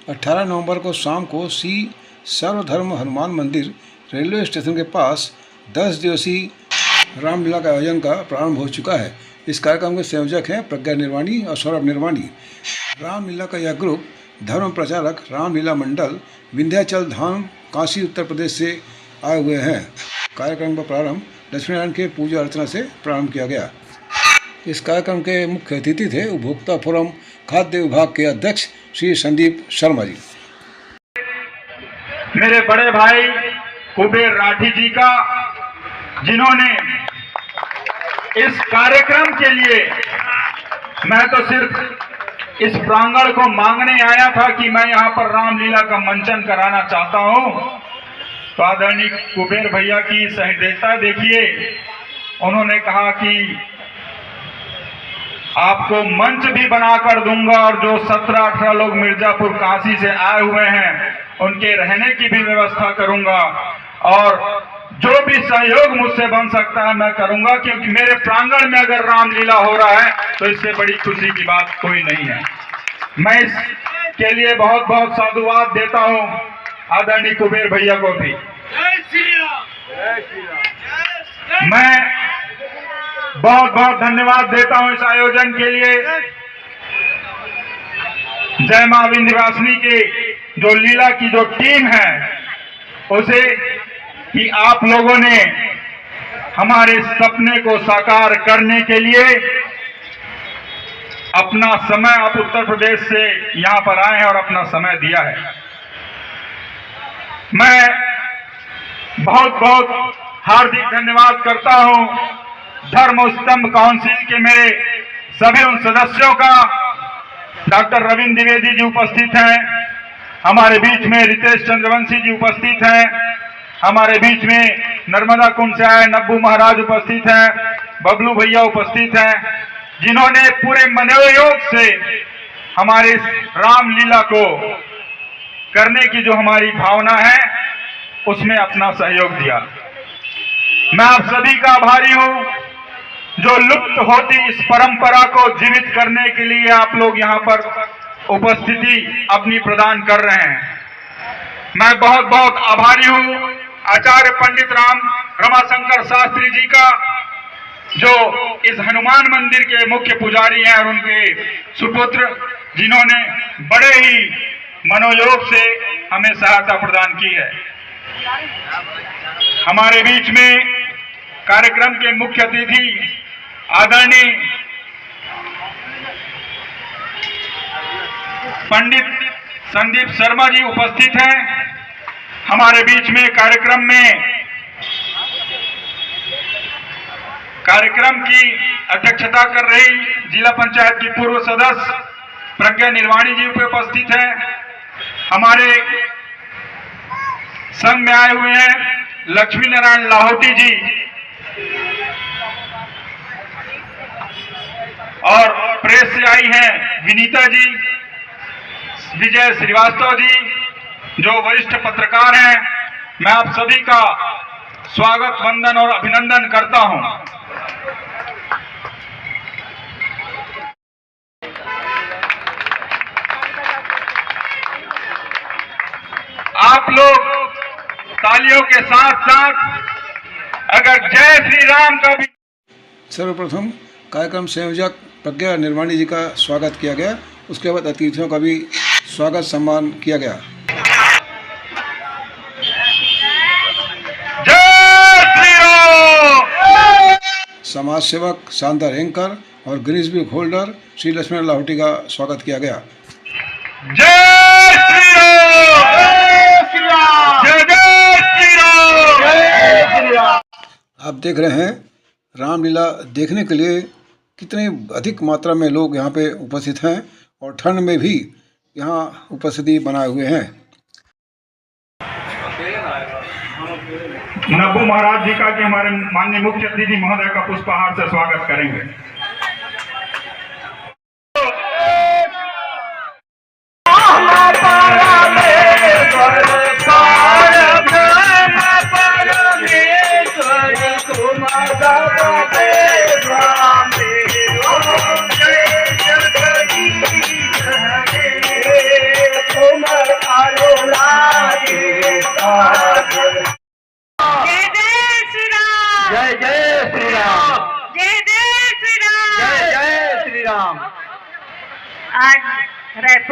18 नवंबर को शाम को श्री सर्वधर्म हनुमान मंदिर रेलवे स्टेशन के पास 10 दिवसीय रामलीला का आयोजन का प्रारंभ हो चुका है। इस कार्यक्रम के संयोजक हैं प्रज्ञा निर्वाणी और सौरभ निर्वाणी। रामलीला का यह ग्रुप धर्म प्रचारक रामलीला मंडल विंध्याचल धाम काशी उत्तर प्रदेश से आए हुए हैं। कार्यक्रम का प्रारंभ लक्ष्मीनारायण के पूजा अर्चना से प्रारंभ किया गया। इस कार्यक्रम के मुख्य अतिथि थे उपभोक्ता फोरम खाद्य विभाग के अध्यक्ष श्री संदीप शर्मा जी। मेरे बड़े भाई कुबेर राठी जी का, जिन्होंने इस कार्यक्रम के लिए, मैं तो सिर्फ इस प्रांगण को मांगने आया था कि मैं यहाँ पर रामलीला का मंचन कराना चाहता हूँ, तो आदरणीय कुबेर भैया की सहृदयता देखिए। उन्होंने कहा कि आपको मंच भी बनाकर दूंगा और जो 17-18 लोग मिर्जापुर काशी से आए हुए हैं उनके रहने की भी व्यवस्था करूंगा, और जो भी सहयोग मुझसे बन सकता है मैं करूंगा, क्योंकि मेरे प्रांगण में अगर रामलीला हो रहा है तो इससे बड़ी खुशी की बात कोई नहीं है। मैं इसके लिए बहुत बहुत साधुवाद देता हूं आदरणीय कुबेर भैया को भी। मैं बहुत बहुत धन्यवाद देता हूं इस आयोजन के लिए। जय मां विंध्यवासिनी की जो लीला की जो टीम है उसे, कि आप लोगों ने हमारे सपने को साकार करने के लिए अपना समय, आप उत्तर प्रदेश से यहां पर आए हैं और अपना समय दिया है। मैं बहुत बहुत हार्दिक धन्यवाद करता हूं धर्म स्तंभ काउंसिल के मेरे सभी उन सदस्यों का। डॉक्टर रविंद्र द्विवेदी जी उपस्थित हैं, हमारे बीच में रितेश चंद्रवंशी जी उपस्थित हैं, हमारे बीच में नर्मदा कुंड से आए नब्बू महाराज उपस्थित हैं, बबलू भैया उपस्थित हैं, जिन्होंने पूरे मनोयोग से हमारे रामलीला को करने की जो हमारी भावना है उसमें अपना सहयोग दिया। मैं आप सभी का आभारी हूं जो लुप्त होती इस परंपरा को जीवित करने के लिए आप लोग यहां पर उपस्थिति अपनी प्रदान कर रहे हैं। मैं बहुत बहुत आभारी हूं आचार्य पंडित रमाशंकर शास्त्री जी का, जो इस हनुमान मंदिर के मुख्य पुजारी हैं, और उनके सुपुत्र, जिन्होंने बड़े ही मनोयोग से हमें सहायता प्रदान की है। हमारे बीच में कार्यक्रम के मुख्य अतिथि आदरणीय पंडित संदीप शर्मा जी उपस्थित हैं। हमारे बीच में कार्यक्रम की अध्यक्षता कर रही जिला पंचायत की पूर्व सदस्य प्रज्ञा निर्वाणी जी उपस्थित हैं। हमारे संघ में आए हुए हैं लक्ष्मी नारायण लाहौटी जी और प्रेस से आई हैं विनीता जी, विजय श्रीवास्तव जी, जो वरिष्ठ पत्रकार हैं। मैं आप सभी का स्वागत, वंदन और अभिनंदन करता हूं। आप लोग तालियों के साथ साथ अगर जय श्री राम का भी। सर्वप्रथम कार्यक्रम संयोजक प्रज्ञा निर्वाणी जी का स्वागत किया गया, उसके बाद अतिथियों का भी स्वागत सम्मान किया गया। जय श्री राम। समाज सेवक शानदार एंकर और Guinness book holder Shri Lakshmi Lahoti का स्वागत किया गया। जय श्री राम। जय जय श्री राम। जय श्री राम। आप देख रहे हैं रामलीला देखने के लिए कितनी अधिक मात्रा में लोग यहाँ पे उपस्थित हैं, और ठंड में भी यहाँ उपस्थिति बनाए हुए हैं। नब्बू महाराज जी का कि हमारे माननीय मुख्य अतिथि महोदय का पुष्पहार से स्वागत करेंगे।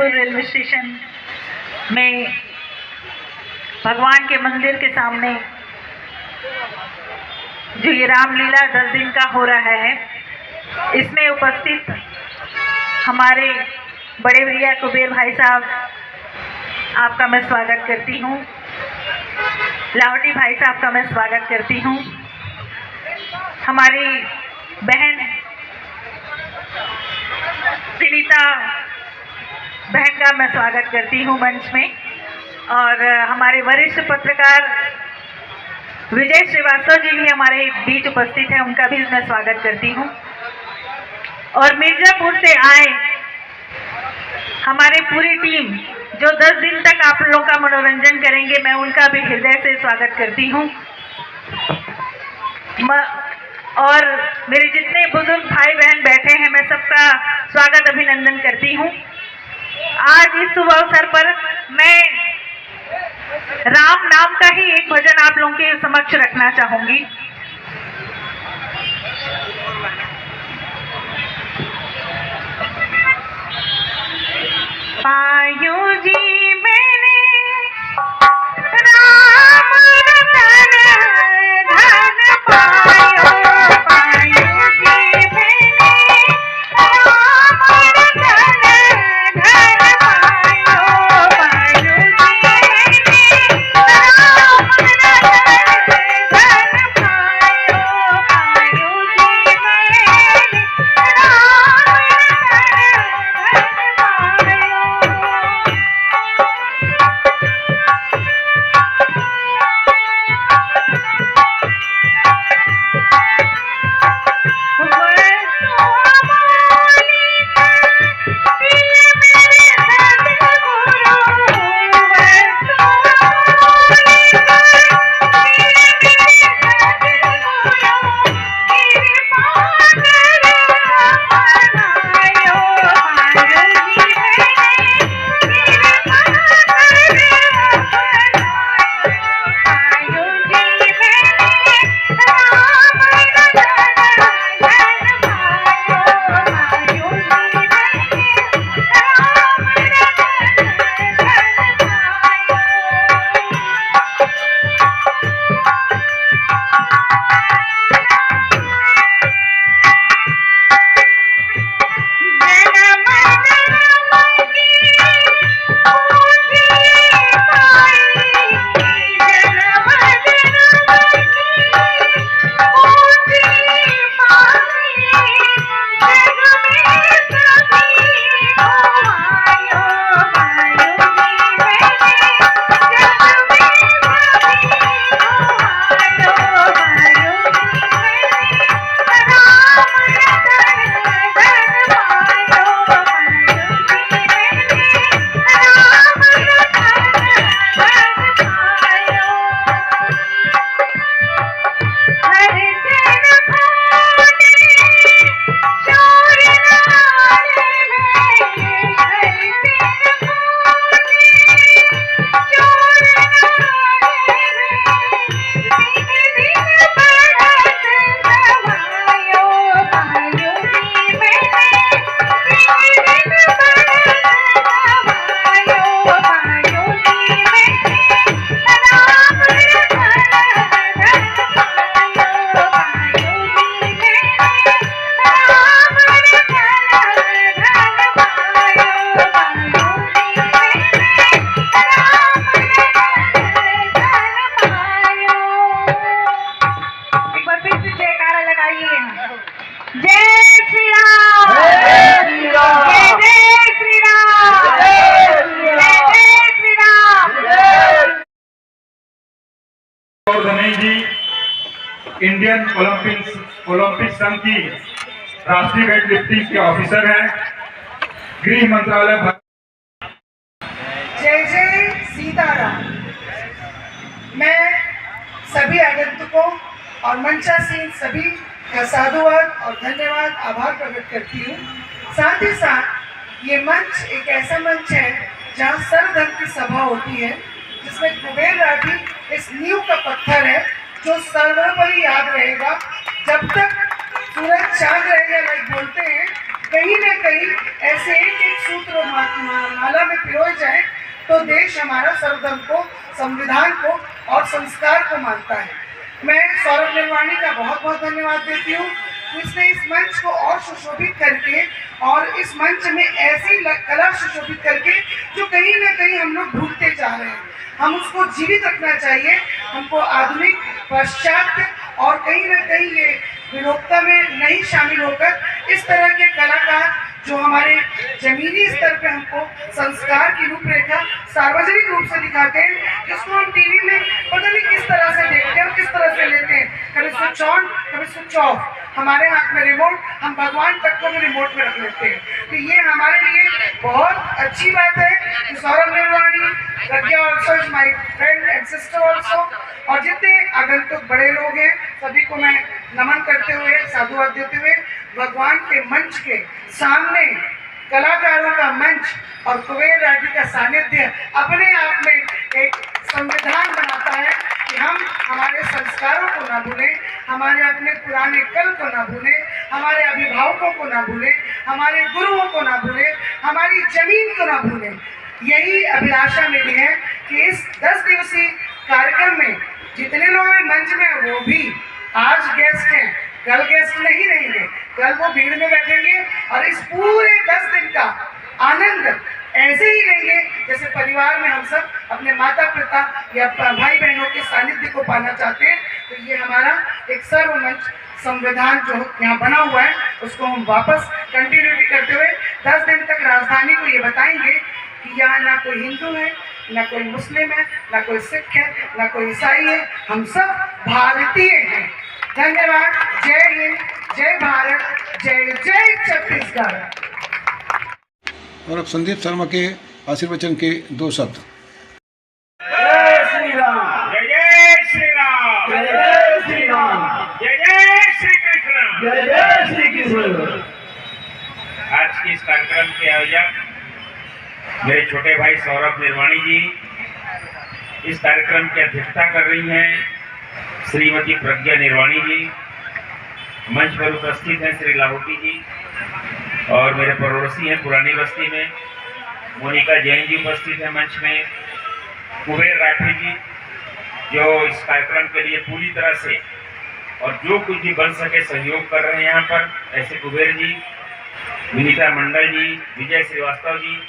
जयपुर रेलवे स्टेशन में भगवान के मंदिर के सामने जो ये रामलीला 10 दिन का हो रहा है, इसमें उपस्थित हमारे बड़े भैया कुबेर भाई साहब, आपका मैं स्वागत करती हूँ। लावटी भाई साहब का मैं स्वागत करती हूँ। हमारी बहन सुनीता बहन का मैं स्वागत करती हूँ मंच में, और हमारे वरिष्ठ पत्रकार विजय श्रीवास्तव जी भी हमारे बीच उपस्थित हैं, उनका भी मैं स्वागत करती हूँ। और मिर्जापुर से आए हमारे पूरी टीम जो 10 दिन तक आप लोगों का मनोरंजन करेंगे, मैं उनका भी हृदय से स्वागत करती हूँ। और मेरे जितने बुजुर्ग भाई बहन बैठे हैं, मैं सबका स्वागत अभिनंदन करती हूँ। आज इस शुभ अवसर पर मैं राम नाम का ही एक भजन आप लोगों के समक्ष रखना चाहूंगी। पायो जी मैंने राम रतन धन पायो, पायो जी मैंने राम रतन धन पायो, पायो जी मैंने राम रतन धन पायो, पायो जी मैंने राम इंडियन ओलंपिक संघ की राष्ट्रीय वेट लिफ्टिंग के ऑफिसर हैं। गृह मंत्रालय। जय जय सीताराम। मैं सभी आगंतुकों और मंचासीन सभी का साधुवाद और धन्यवाद आभार प्रकट करती हूँ। साथ ही साथ ये मंच एक ऐसा मंच है जहाँ सर्वधर्म की सभा होती है, जिसमें कुबेर राठी इस नींव का पत्थर है जो सर्वोपरि याद रहेगा। जब तक सूरज चांद रहेगा, लाइक बोलते हैं, कहीं न कहीं ऐसे एक एक सूत्र माला में पिरोए जाए तो देश हमारा सर्वधर्म को, संविधान को और संस्कार को मानता है। मैं सौरभ निर्वाणी का बहुत बहुत धन्यवाद देती हूँ। उसने इस मंच को और सुशोभित करके और इस मंच में ऐसी कला सुशोभित करके जो कहीं ना कहीं हम लोग भूलते जा रहे हैं, हम उसको जीवित रखना चाहिए। हमको आधुनिक, पाश्चात्य और कहीं ना कहीं ये विलोपता में नहीं शामिल होकर इस तरह के कलाकार जो हमारे जमीनी स्तर पे हमको संस्कार की रूपरेखा सार्वजनिक रूप से दिखाते हैं, जिसको हम टीवी में पता नहीं किस तरह से देखते हैं और किस तरह से लेते हैं, कभी स्विच ऑन कभी स्विच ऑफ। हमारे हाथ में रिमोट, हम भगवान तक को भी रिमोट में रख लेते हैं। तो ये हमारे लिए बहुत अच्छी बात है कि Saurabh Nirvani, Pragya also is my friend and sister also, और जितने आगंतुक बड़े लोग हैं सभी को मैं नमन करते हुए, साधुवाद देते हुए, भगवान के मंच के सामने कलाकारों का मंच और कुबेर राठी का सानिध्य अपने आप में एक संविधान बनाता है कि हम हमारे संस्कारों को ना भूलें, हमारे अपने पुराने कल को ना भूलें, हमारे अभिभावकों को ना भूलें, हमारे गुरुओं को ना भूलें, हमारी जमीन को ना भूलें। यही अभिलाषा मेरी है कि इस 10 दिवसीय कार्यक्रम में जितने लोग मंच में वो भी आज गेस्ट हैं, कल गेस्ट नहीं रहेंगे, कल वो भीड़ में बैठेंगे और इस पूरे 10 दिन का आनंद ऐसे ही लेंगे जैसे परिवार में हम सब अपने माता पिता या भाई बहनों के सानिध्य को पाना चाहते हैं। तो ये हमारा एक सर्वमंच संविधान जो यहाँ बना हुआ है उसको हम वापस कंटिन्यूटी करते हुए 10 दिन तक राजधानी को ये बताएंगे कि यहाँ ना कोई हिंदू है, ना कोई मुस्लिम है, ना कोई सिख है, ना कोई ईसाई है, हम सब भारतीय हैं। धन्यवाद। जय हिंद, जय भारत, जय जय छत्तीसगढ़। और अब संदीप शर्मा के आशीर्वचन के 2 शब्द। जय श्री राम, जय जय श्री राम, जय जय श्री राम, जय जय श्री कृष्ण, जय जय श्री कृष्ण। आज के इस कार्यक्रम के आयोजक मेरे छोटे भाई सौरभ निर्वाणी जी, इस कार्यक्रम की अध्यक्षता कर रही हैं श्रीमती प्रज्ञा निर्वाणी जी, मंच पर उपस्थित हैं श्री लाहौटी जी, और मेरे पड़ोसी हैं पुरानी बस्ती में मोनिका जैन जी उपस्थित हैं मंच में, कुबेर राठी जी जो इस कार्यक्रम के लिए पूरी तरह से और जो कुछ भी बन सके सहयोग कर रहे हैं यहाँ पर, ऐसे कुबेर जी, विनीता मंडल जी, विजय श्रीवास्तव जी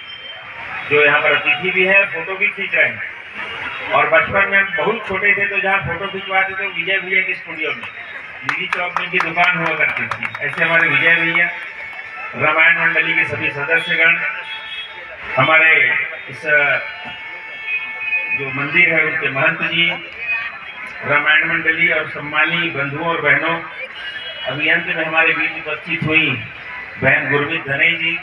जो यहाँ पर अतिथि भी है, फोटो भी खींच रहे हैं। और बचपन में हम बहुत छोटे थे तो जहाँ फोटो खिंचवाते थे विजय भैया के स्टूडियो में, नीली चौक में की दुकान हुआ करती थी। ऐसे हमारे विजय भैया, रामायण मंडली के सभी सदस्यगण, हमारे इस जो मंदिर है उनके महंत जी, रामायण मंडली और सम्मानी बंधुओं और बहनों, अभियंत में हमारे बीच उपस्थित हुई बहन गुरमीत धने जी,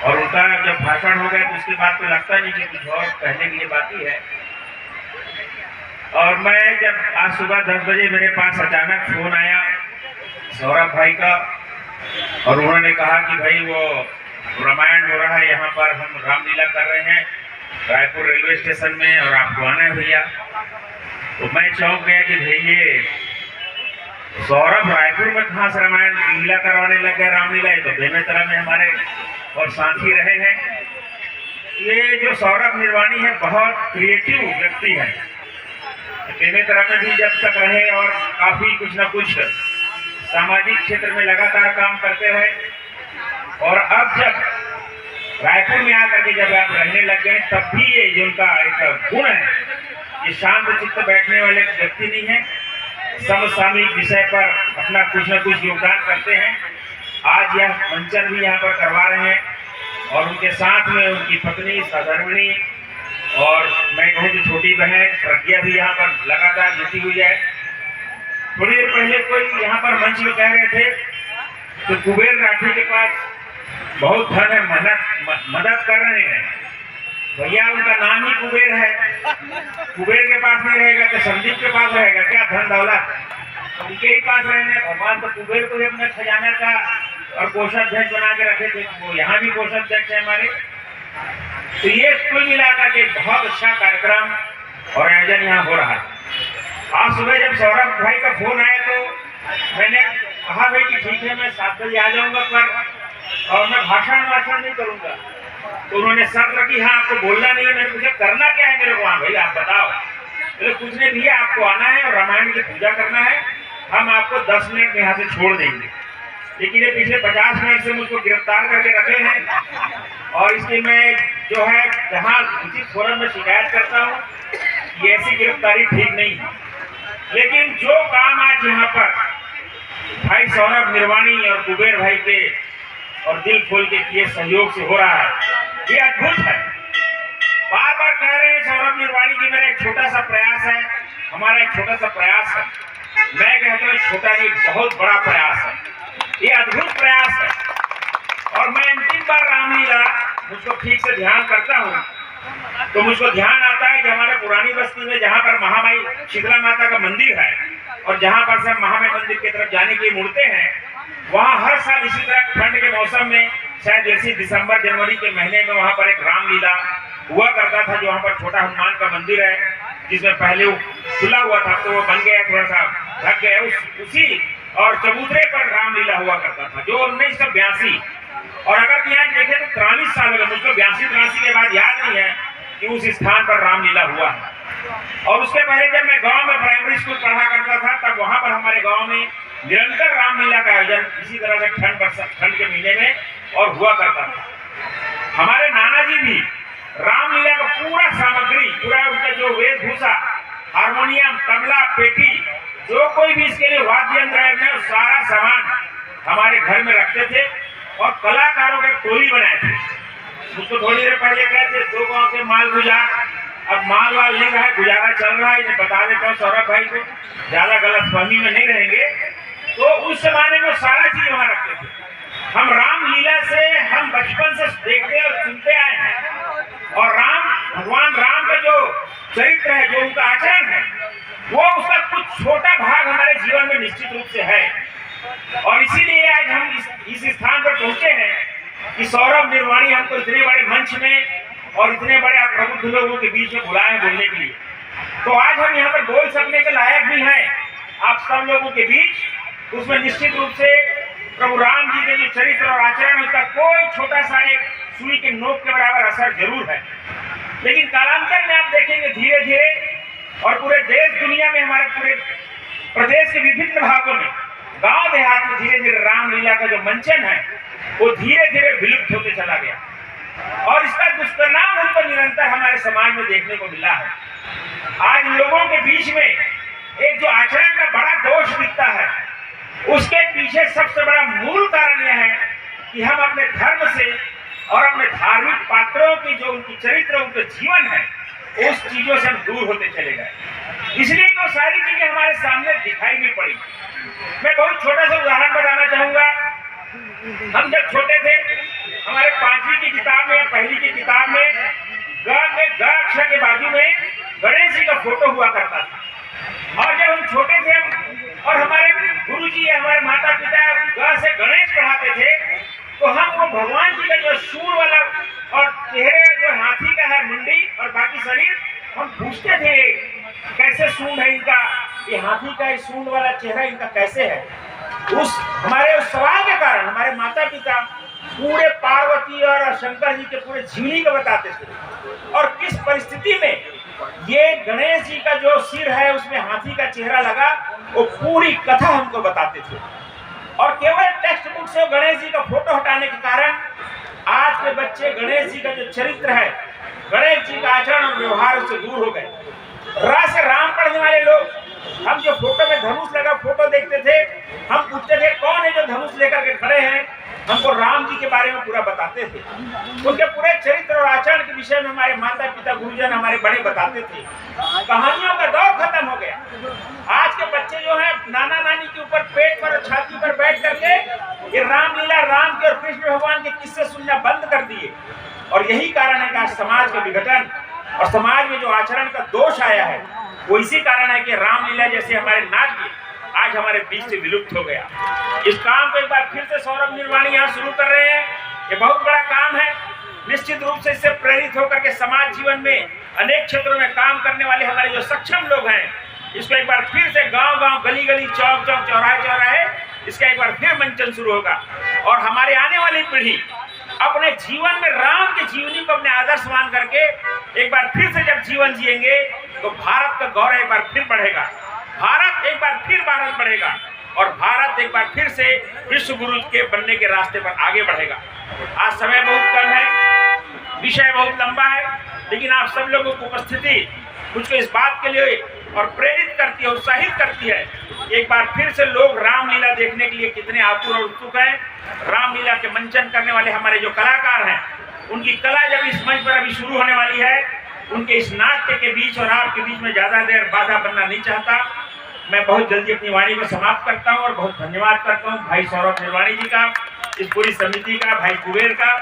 और उनका जब भाषण हो गया तो उसके बाद तो लगता नहीं कि कुछ और कहने के लिए बाकी है। और मैं जब आज सुबह 10 बजे मेरे पास अचानक फोन आया सौरभ भाई का, और उन्होंने कहा कि भाई वो रामायण हो रहा है यहाँ पर, हम रामलीला कर रहे हैं रायपुर रेलवे स्टेशन में और आपको आना है भैया। तो मैं चौंक गया कि भाई ये सौरभ रायपुर में कहाँ से रामायण लीला करवाने लग गया, रामलीला। तो बेमेतरा में हमारे और साथी रहे हैं। ये जो सौरभ निर्वाणी है बहुत क्रिएटिव व्यक्ति है, बेमेतरा में भी जब तक रहे और काफी कुछ न कुछ सामाजिक क्षेत्र में लगातार काम करते रहे, और अब जब रायपुर में आकर के जब आप रहने लग गए तब भी ये जो उनका एक गुण है, ये शांत चित्त बैठने वाले व्यक्ति नहीं है, समसामयिक विषय पर अपना कुछ न कुछ योगदान करते हैं। आज यह मंचन भी यहाँ पर करवा रहे हैं, और उनके साथ में उनकी पत्नी सधर्मिणी और मैं कहूँ कि छोटी बहन प्रज्ञा भी यहाँ पर लगातार जुटी हुई है। थोड़ी देर पहले कोई यहाँ पर मंच में कह रहे थे तो कुबेर राठी के पास बहुत धन है, मदद कर रहे हैं भैया, उनका नाम ही कुबेर है। कुबेर के पास नहीं रहेगा तो संदीप के पास रहेगा क्या धन दौलत, उनके ही पास रहने। भगवान तो कुबेर को भी अपने खजाना का और कोषाध्यक्ष बना के रखे थे, वो यहाँ भी कोषाध्यक्ष है हमारे। तो ये कुल मिलाकर के बहुत अच्छा कार्यक्रम और आयोजन यहाँ हो रहा है। आज सुबह जब सौरभ भाई का फोन आया तो मैंने कहा भाई कि ठीक है मैं 7 बजे आ जाऊंगा, पर और मैं भाषण नहीं करूंगा। तो उन्होंने शर्त रखी, हाँ आपको बोलना नहीं है। मैंने पूछा करना क्या है मेरे को वहाँ, भाई आप बताओ। बोले कुछ नहीं भैया, आपको आना है और रामायण की पूजा करना है, हम आपको 10 मिनट में यहाँ से छोड़ देंगे। लेकिन ये पिछले 50 मिनट से मुझको गिरफ्तार करके रखे हैं और इसलिए मैं जो है जहाँ उचित फोरम में शिकायत करता हूँ, ये ऐसी गिरफ्तारी ठीक नहीं है। लेकिन जो काम आज यहाँ पर भाई सौरभ निर्वाणी और कुबेर भाई के और दिल खोल के किए सहयोग से हो रहा है, ये अद्भुत है। बार बार कह रहे हैं सौरभ निर्वाणी की मेरा एक छोटा सा प्रयास है, हमारा एक छोटा सा प्रयास है। मैं कहता हूँ छोटा नहीं, बहुत बड़ा प्रयास है, ये अद्भुत प्रयास है। और मैं अंतिम बार रामलीला मुझको ठीक से ध्यान करता हूँ तो मुझको ध्यान आता है कि हमारे पुरानी बस्ती में जहाँ पर महामाई शीतला माता का मंदिर है और जहाँ पर से हम महामाई मंदिर की तरफ जाने के लिए मुड़ते हैं, वहाँ हर साल इसी तरह ठंड के मौसम में शायद इसी दिसंबर जनवरी के महीने में वहाँ पर एक रामलीला हुआ करता था। जो वहाँ पर छोटा हनुमान का मंदिर है जिसमें पहले वो खुला हुआ था तो वो बन गया, थोड़ा सा ढक गया, उसी और चबूतरे पर रामलीला हुआ करता था जो 1982। और अगर यहाँ देखें तो 43 साल हो गए, मुझको 82-83 के बाद याद नहीं है कि उस स्थान पर रामलीला हुआ है। और उसके पहले जब मैं गांव में प्राइमरी स्कूल पढ़ा करता था तब वहां पर हमारे गांव में निरंतर रामलीला का आयोजन इसी तरह से ठंड के महीने में और हुआ करता था। हमारे नाना जी भी रामलीला का पूरा सामग्री, पूरा उनका जो वेशभूषा, हारमोनियम, तबला, पेटी, जो कोई भी इसके लिए वाद्य यंत्र है, सारा सामान हमारे घर में रखते थे और कलाकारों के टोली बनाए थे। मुझको थोड़ी देर पहले कहते 2 गांव के माल गुजार, अब माल वाल नहीं रहा है, गुजारा चल रहा है। इन्हें बता देता हूँ सौरभ भाई को, ज्यादा गलतफहमी में नहीं रहेंगे। तो उस जमाने में सारा चीज वहां रखते थे। हम रामलीला से हम बचपन से देखते और सुनते आए हैं और भगवान राम का जो चरित्र है, जो उनका आचरण है, वो उसका कुछ छोटा भाग हमारे जीवन में निश्चित रूप से है। और इसीलिए आज हम इस स्थान पर पहुंचे हैं कि सौरभ निर्वाणी हमको इतने बड़े मंच में और इतने बड़े प्रबुद्ध लोगों के बीच में बुलाए बोलने के लिए। तो आज हम यहाँ पर बोल सकने के लायक भी हैं आप सब लोगों के बीच। उसमें निश्चित रूप से प्रभु राम जी के जो चरित्र और आचरण, उसका कोई छोटा सा एक सुई के नोक के बराबर असर जरूर है। लेकिन कालांतर में आप देखेंगे धीरे धीरे और पूरे देश दुनिया में, हमारे पूरे प्रदेश के विभिन्न भागों में, गांव देहात में धीरे धीरे रामलीला का जो मंचन है वो धीरे धीरे विलुप्त होते चला गया और इसका दुष्परिणाम हमको निरंतर हमारे समाज में देखने को मिला है। आज लोगों के बीच में एक जो आचरण का बड़ा दोष दिखता है, उसके पीछे सबसे बड़ा मूल कारण यह है कि हम अपने धर्म से और अपने धार्मिक पात्रों की जो उनकी चरित्र, उनका जीवन है, उस चीजों से हम दूर होते चले गए। इसलिए तो सारी चीजें हमारे सामने दिखाई भी पड़ी। मैं बहुत छोटा सा उदाहरण बताना चाहूंगा। हम जब छोटे थे, हमारे 5वीं की किताब में या पहली की किताब में ग अक्षर के बाजू में गणेश जी का फोटो हुआ करता था। और जब हम छोटे थे और हमारे गुरुजी या हमारे माता पिता ग से गणेश पढ़ाते थे तो हम वो भगवान जी का जो सूंड वाला और चेहरे जो हाथी का है, मुंडी और बाकी शरीर, हम पूछते थे कैसे सूंड है इनका, ये हाथी का सूंड वाला चेहरा इनका कैसे है। हमारे उस सवाल के कारण हमारे माता पिता पूरे पार्वती और शंकर जी के पूरे जीवनी को बताते थे और किस परिस्थिति में ये गणेश जी का जो सिर है उसमें हाथी का चेहरा लगा, वो पूरी कथा हमको बताते थे। और केवल टेक्स्ट बुक से गणेश जी का फोटो हटाने के कारण आज के बच्चे गणेश जी का जो चरित्र है, गणेश जी का आचरण और व्यवहार उससे दूर हो गए। से राम पढ़ने वाले लोग, हम जो फोटो में धनुष लगा फोटो देखते थे, हम पूछते थे कौन है जो धनुष लेकर के खड़े हैं, हमको राम जी के बारे में पूरा बताते थे। उनके पूरे चरित्र और आचरण के विषय में हमारे माता पिता गुरुजन हमारे बड़े बताते थे। कहानियों का दौर खत्म हो गया। आज के बच्चे जो हैं नाना नानी के ऊपर पेट पर और छाती पर बैठ करके ये रामलीला, राम के और कृष्ण भगवान के किस्से सुनना बंद कर दिए। और यही कारण है कि आज समाज का विघटन और समाज में जो आचरण का दोष आया है वो इसी कारण है कि रामलीला जैसे हमारे नाट्य आज हमारे बीच से विलुप्त हो गया। इस काम को एक बार फिर से सौरभ निर्वाणी यहाँ शुरू कर रहे हैं। ये बहुत बड़ा काम है। निश्चित रूप से इससे प्रेरित होकर के समाज जीवन में अनेक क्षेत्रों में काम करने वाले हमारे जो सक्षम लोग हैं, इसको एक बार फिर से गांव गांव, गली गली, चौक चौक, चौराहे चौराहे इसका एक बार फिर मंचन शुरू होगा और हमारे आने वाली पीढ़ी अपने जीवन में राम के जीवनी को अपने आदर्श मान करके एक बार फिर से जब जीवन जिएंगे तो भारत का गौरव एक बार फिर बढ़ेगा, भारत एक बार फिर भारत बढ़ेगा और भारत एक बार फिर से विश्व गुरु के बनने के रास्ते पर आगे बढ़ेगा। आज समय बहुत कम है, विषय बहुत लंबा है, लेकिन आप सब लोगों की उपस्थिति मुझको इस बात के लिए और प्रेरित करती है, उत्साहित करती है। एक बार फिर से लोग रामलीला देखने के लिए कितने आतुर और उत्सुक हैं। रामलीला के मंचन करने वाले हमारे जो कलाकार हैं, उनकी कला जब इस मंच पर अभी शुरू होने वाली है, उनके इस नाट्य के बीच और आपके बीच में ज्यादा देर बाधा बनना नहीं चाहता। मैं बहुत जल्दी अपनी वाणी को समाप्त करता हूँ और बहुत धन्यवाद करता हूँ भाई सौरभ निर्वाणी जी का, इस पूरी समिति का, भाई कुबेर का,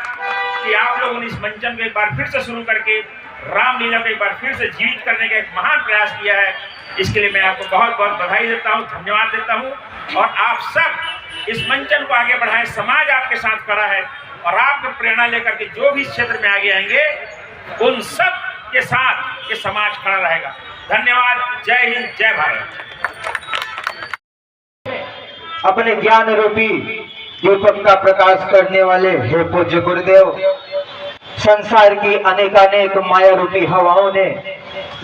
कि आप लोगों ने इस मंचन को एक बार फिर से शुरू करके रामलीला को एक बार फिर से जीवित करने का एक महान प्रयास किया है। इसके लिए मैं आपको बहुत बहुत बधाई देता हूँ, धन्यवाद देता हूँ। और आप सब इस मंचन को आगे बढ़ाएं, समाज आपके साथ खड़ा है और आपको प्रेरणा लेकर के जो भी इस क्षेत्र में आगे आएंगे उन सब के साथ ये समाज खड़ा रहेगा। धन्यवाद। जय हिंद, जय भारत। अपने ज्ञान रूपी दीपक का प्रकाश करने वाले हे पूज्य गुरुदेव, संसार की अनेकानेक माया रूपी हवाओं ने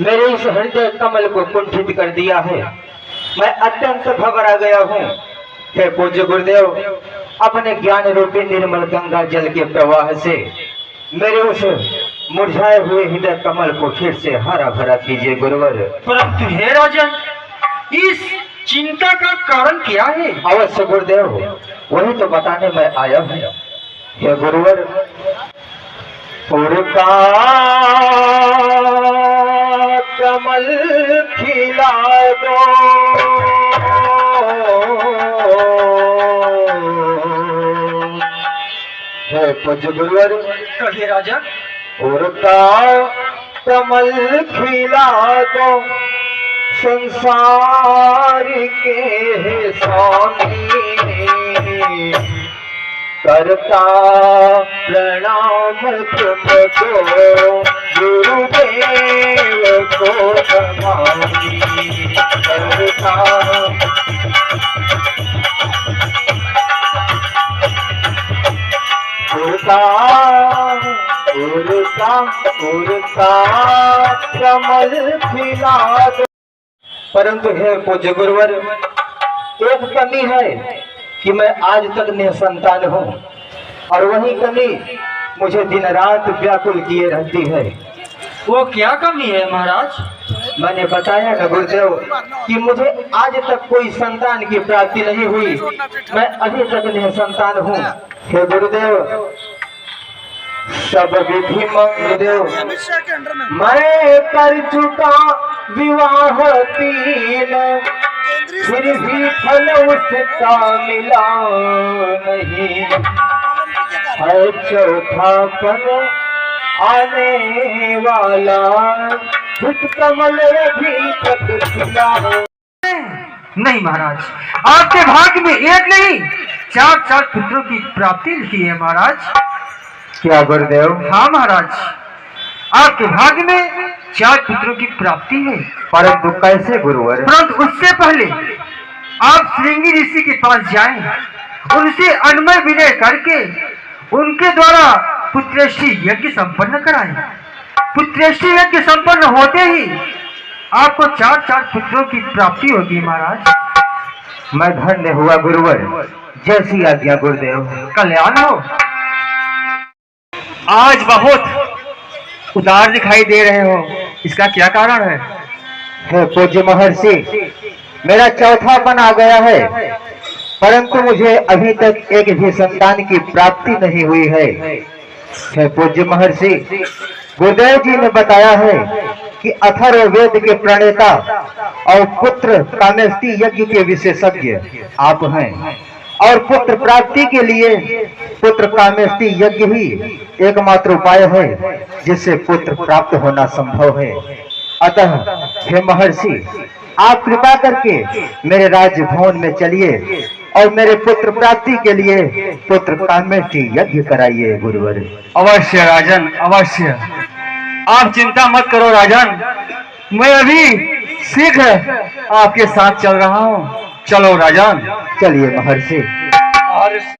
मेरे इस हृदय कमल को कुंठित कर दिया है। मैं अत्यंत घबरा गया हूँ। हे पूज्य गुरुदेव, अपने ज्ञान रूपी निर्मल गंगा जल के प्रवाह से मेरे उस मुरझाए हुए हृदय कमल को फिर से हरा भरा कीजिए गुरुवर। परंतु हे राजन, इस चिंता का कारण क्या है? अवश्य गुरुदेव, वही तो बताने मैं आया हूँ। हे गुरुवर, उड़ता कमल खिला दो, हे पूज्य गुरुवर। कहिए राजन। उड़ता कमल खिला दो, संसार के स्वामी, करता प्रणाम तुमको गुरुदेव को नमामि, करता उड़ता उड़ता उड़ता कमल खिला दो। परंतु हे पूज्य गुरुवर, एक कमी है कि मैं आज तक निसंतान हूँ और वही कमी मुझे दिन रात व्याकुल किए रहती है। वो क्या कमी है महाराज? मैंने बताया ना गुरुदेव कि मुझे आज तक कोई संतान की प्राप्ति नहीं हुई। मैं अभी तक निसंतान हूँ। हे गुरुदेव, सब विधि गुरुदेव, मैं कर चुका विवाह 3, फिर भी फल उसका मिला नहीं है। चौथापन आने वाला, हित कमल भी तक खिला। नहीं महाराज, आपके भाग्य में एक नहीं 4 पुत्रों की प्राप्ति लिखी है महाराज। क्या गुरुदेव? हाँ महाराज, आपके भाग्य में 4 पुत्रों की प्राप्ति है। परंतु कैसे गुरुवर? परंतु उससे पहले आप श्रृंगी ऋषि के पास जाएं, उनसे अनमय विनय करके उनके द्वारा पुत्रेष्टि यज्ञ संपन्न कराएं। पुत्रेष्टि यज्ञ संपन्न होते ही आपको 4 पुत्रों की प्राप्ति होगी महाराज। मैं धन्य हुआ गुरुवर, जैसी आज्ञा गुरुदेव। कल्याण हो। आज बहुत उदार दिखाई दे रहे हो, इसका क्या कारण है? हे पूज्य महर्षि, मेरा चौथापन आ गया है, परंतु मुझे अभी तक एक भी संतान की प्राप्ति नहीं हुई है। हे पूज्य महर्षि, गुरुदेव जी ने बताया है कि अथर्ववेद के प्रणेता और पुत्र कामेष्टि यज्ञ के विशेषज्ञ आप हैं और पुत्र प्राप्ति के लिए पुत्र कामेष्टि यज्ञ ही एकमात्र उपाय है जिससे पुत्र प्राप्त होना संभव है। अतः हे महर्षि, आप कृपा करके मेरे राजभवन में चलिए और मेरे पुत्र प्राप्ति के लिए पुत्र कामेष्टि यज्ञ कराइए गुरुवर। अवश्य राजन, अवश्य। आप चिंता मत करो राजन, मैं अभी शीघ्र आपके साथ चल रहा हूँ। चलो राजन। चलिए महर्षि।